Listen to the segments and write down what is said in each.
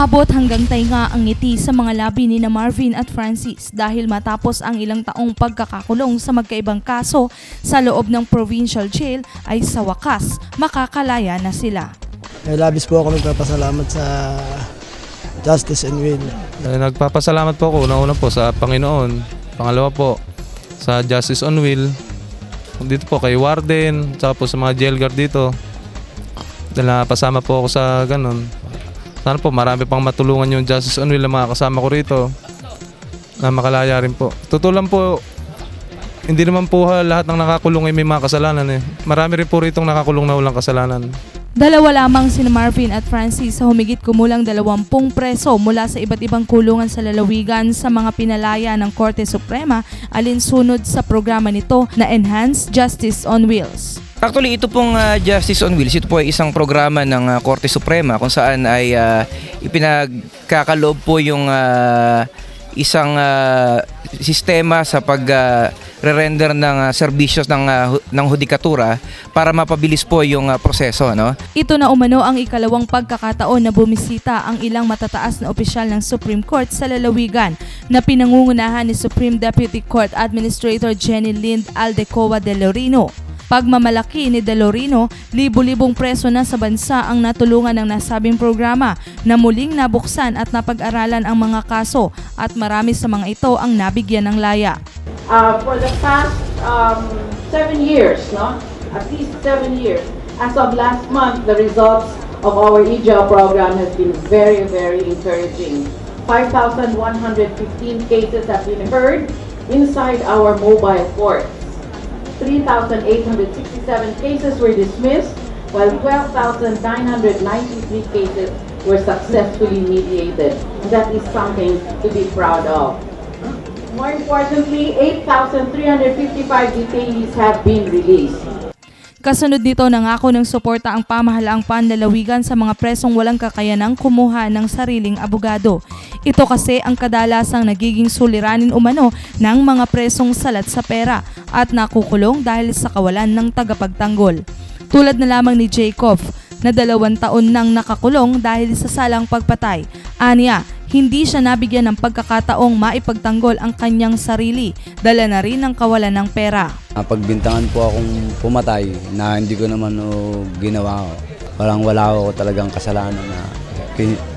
Umabot hanggang tainga ang ngiti sa mga labi ni na Marvin at Francis dahil matapos ang ilang taong pagkakakulong sa magkaibang kaso sa loob ng provincial jail ay sa wakas makakalaya na sila. Labis po ako nagpapasalamat sa Justice and Will. Nagpapasalamat po ako una-una po sa Panginoon, pangalawa po sa Justice on Will, dito po kay Warden, saka po sa mga jail guard dito. Dahil napasama po ako sa ganun. Sana po marami pang matulungan yung Justice on Will na mga kasama ko rito na makalaya rin po. Totoo lang po, hindi naman po lahat ng nakakulong ay may mga kasalanan eh. Marami rin po rito nakakulong na walang kasalanan. Dalawa lamang sina Marvin at Francis sa humigit kumulang 20 preso mula sa iba't ibang kulungan sa lalawigan sa mga pinalaya ng Korte Suprema alinsunod sa programa nito na Enhanced Justice on Wheels. Actually, ito pong Justice on Wheels, ito po ay isang programa ng Korte Suprema kung saan ay ipinagkakaloob po yung isang sistema sa pag-render ng serbisyos ng hudikatura para mapabilis po yung proseso. No? Ito na umano ang ikalawang pagkakataon na bumisita ang ilang matataas na opisyal ng Supreme Court sa lalawigan na pinangungunahan ni Supreme Deputy Court Administrator Jenny Lind Aldecoa de Lorino. Pagmamalaki ni De Lorino, libo-libong preso na sa bansa ang natulungan ng nasabing programa na muling nabuksan at napag-aralan ang mga kaso at marami sa mga ito ang nabigyan ng laya. For the past 7 years, no? At least 7 years, as of last month, the results of our EJA program has been very, very encouraging. 5,115 cases have been heard inside our mobile courts. 3,867 cases were dismissed, while 12,993 cases were successfully mediated. That is something to be proud of. More importantly, 8,355 detainees have been released. Kasunod nito, nangako ng suporta ang pamahalaang panlalawigan sa mga presong walang kakayanang kumuha ng sariling abogado. Ito kasi ang kadalasang nagiging suliranin umano ng mga presong salat sa pera at nakukulong dahil sa kawalan ng tagapagtanggol. Tulad na lamang ni Jacob na 2 taon nang nakakulong dahil sa salang pagpatay. Aniya, hindi siya nabigyan ng pagkakataong maipagtanggol ang kanyang sarili, dala na rin ng kawalan ng pera. Pagbintangan po akong pumatay na hindi ko naman ginawa ko. Parang wala ako talagang kasalanan na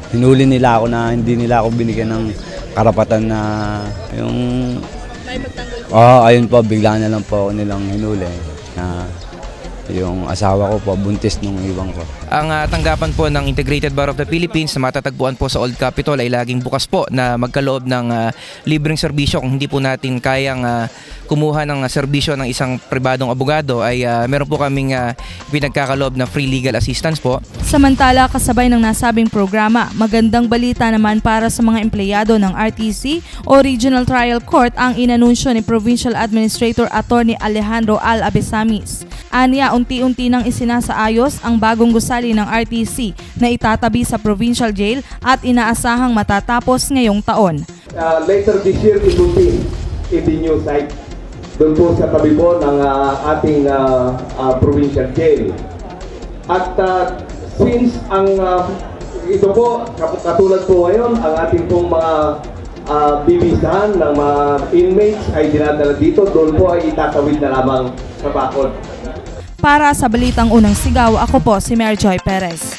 hinuli nila ako na hindi nila ako binigyan ng karapatan na yung... ayun po, bigla na lang po nilang hinuli na yung asawa ko po, buntis nung iwang ko. Ang tanggapan po ng Integrated Bar of the Philippines na matatagpuan po sa Old Capitol ay laging bukas po na magkaloob ng libreng serbisyo. Kung hindi po natin kayang kumuha ng serbisyo ng isang pribadong abogado ay meron po kaming pinagkakaloob na free legal assistance po. Samantala, kasabay ng nasabing programa, magandang balita naman para sa mga empleyado ng RTC o Regional Trial Court ang inanunsyo ni Provincial Administrator Attorney Alejandro Al Abesamis. Aniya, unti-unti nang isinasaayos ang bagong gusali ng RTC na itatabi sa provincial jail at inaasahang matatapos ngayong taon. Later this year, it will be in the new site. Doon po sa tabi po ng ating provincial jail. At since ito po, katulad po ngayon, ang ating pong mga bibisahan ng mga inmates ay dinadala dito, doon po ay itatawid na lamang sa bakod. Para sa Balitang Unang Sigaw, ako po si Mary Joy Perez.